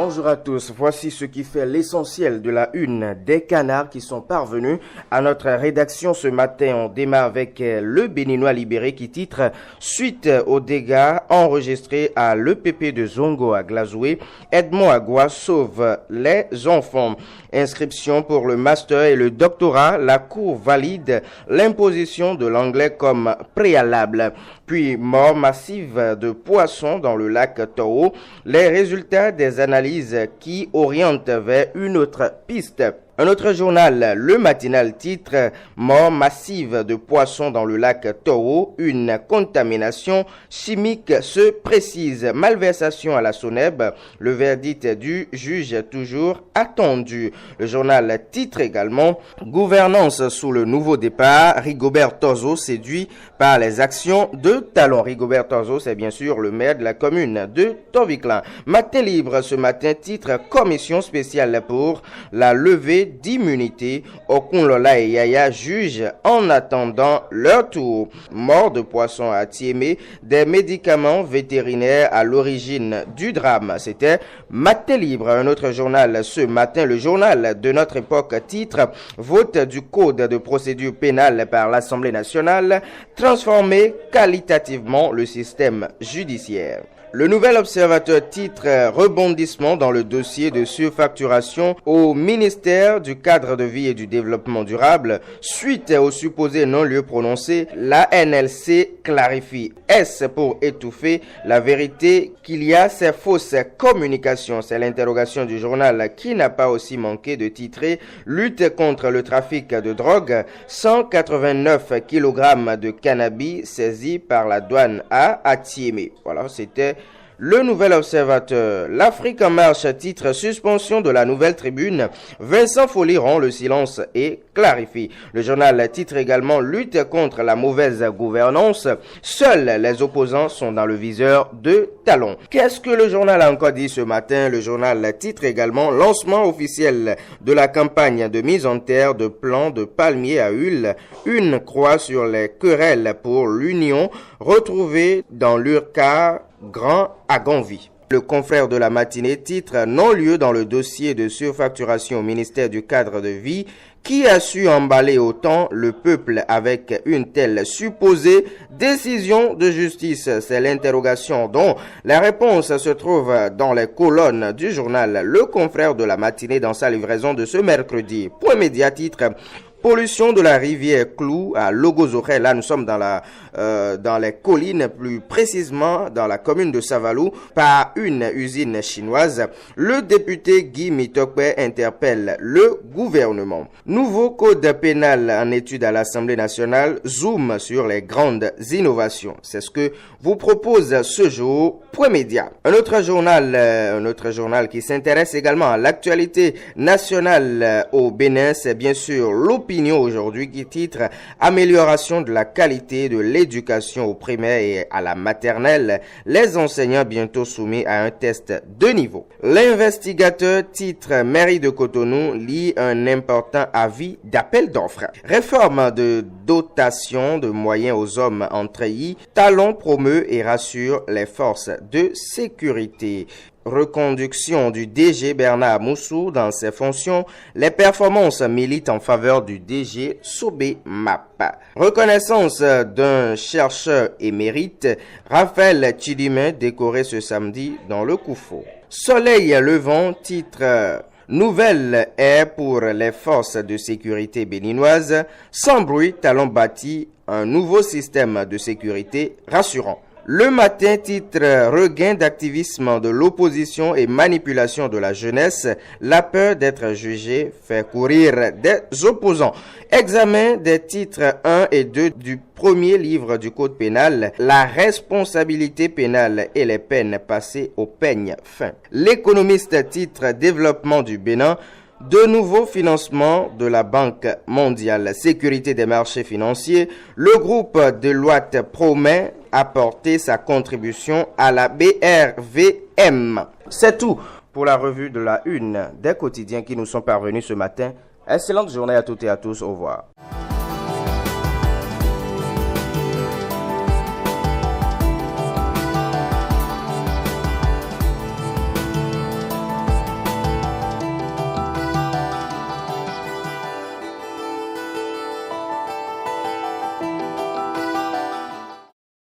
Bonjour à tous, voici ce qui fait l'essentiel de la une des canards qui sont parvenus à notre rédaction ce matin. On démarre avec le Béninois libéré qui titre « Suite aux dégâts enregistrés à l'EPP de Zongo à Glazoué, Edmond Agua sauve les enfants ». Inscription pour le master et le doctorat, la Cour valide l'imposition de l'anglais comme préalable. Puis mort massive de poissons dans le lac Tao, les résultats des analyses qui orientent vers une autre piste. Un autre journal, le matinal titre « Mort massive de poissons dans le lac Tao, une contamination chimique se précise. Malversation à la SONEB, le verdict du juge toujours attendu. » Le journal titre également « Gouvernance sous le nouveau départ, Rigobert Torzo séduit par les actions de Talon ». Rigobert Torzo, c'est bien sûr le maire de la commune de Toviclan. Matin libre ce matin titre « Commission spéciale pour la levée d'immunité, Okunlola et Yaya jugent en attendant leur tour. Mort de poissons à Tiémé, des médicaments vétérinaires à l'origine du drame. C'était Matin libre. Un autre journal ce matin, le journal de notre époque, titre vote du code de procédure pénale par l'Assemblée nationale, transformer qualitativement le système judiciaire. Le Nouvel Observateur titre « Rebondissement dans le dossier de surfacturation au ministère du Cadre de vie et du Développement durable. Suite au supposé non-lieu prononcé, la NLC clarifie. Est-ce pour étouffer la vérité qu'il y a ces fausses communications ?» C'est l'interrogation du journal qui n'a pas aussi manqué de titrer « Lutte contre le trafic de drogue. 189 kg de cannabis saisis par la douane à Atiémé ». Voilà, c'était le Nouvel Observateur. L'Afrique en marche titre suspension de la Nouvelle Tribune. Vincent Folly rend le silence et clarifie. Le journal titre également lutte contre la mauvaise gouvernance. Seuls les opposants sont dans le viseur de Talon. Qu'est-ce que le journal a encore dit ce matin? Le journal titre également lancement officiel de la campagne de mise en terre de plants de palmiers à huile. Une croix sur les querelles pour l'Union retrouvée dans l'URCA Grand à Gonvie. Le confrère de la matinée titre « Non-lieu dans le dossier de surfacturation au ministère du Cadre de vie. Qui a su emballer autant le peuple avec une telle supposée décision de justice ?» C'est l'interrogation dont la réponse se trouve dans les colonnes du journal Le Confrère de la matinée dans sa livraison de ce mercredi. Point média titre pollution de la rivière Clou à Logozoré. Là, nous sommes dans les collines, plus précisément dans la commune de Savalou, par une usine chinoise. Le député Guy Mitokwe interpelle le gouvernement. Nouveau code pénal en étude à l'Assemblée nationale, zoom sur les grandes innovations. C'est ce que vous propose ce jour Point Média. Un autre journal qui s'intéresse également à l'actualité nationale au Bénin, c'est bien sûr l'opinion aujourd'hui qui titre amélioration de la qualité de l'éducation au primaire et à la maternelle, les enseignants bientôt soumis à un test de niveau. L'investigateur titre mairie de Cotonou lit un important avis d'appel d'offres. Réforme de dotation de moyens aux hommes en treillis, Talon promeut et rassure les forces de sécurité. Reconduction du DG Bernard Moussou dans ses fonctions, les performances militent en faveur du DG Sobé Map. Reconnaissance d'un chercheur émérite, Raphaël Chidimen décoré ce samedi dans le Koufo. Soleil levant titre nouvelle ère pour les forces de sécurité béninoises. Sans bruit, Talon bâtit un nouveau système de sécurité rassurant. Le matin titre regain d'activisme de l'opposition et manipulation de la jeunesse. La peur d'être jugé fait courir des opposants. Examen des titres 1 et 2 du premier livre du Code pénal. La responsabilité pénale et les peines passées au peigne fin. L'économiste titre développement du Bénin. De nouveaux financements de la Banque mondiale, sécurité des marchés financiers, le groupe Deloitte promet apporter sa contribution à la BRVM. C'est tout pour la revue de la une des quotidiens qui nous sont parvenus ce matin. Excellente journée à toutes et à tous. Au revoir.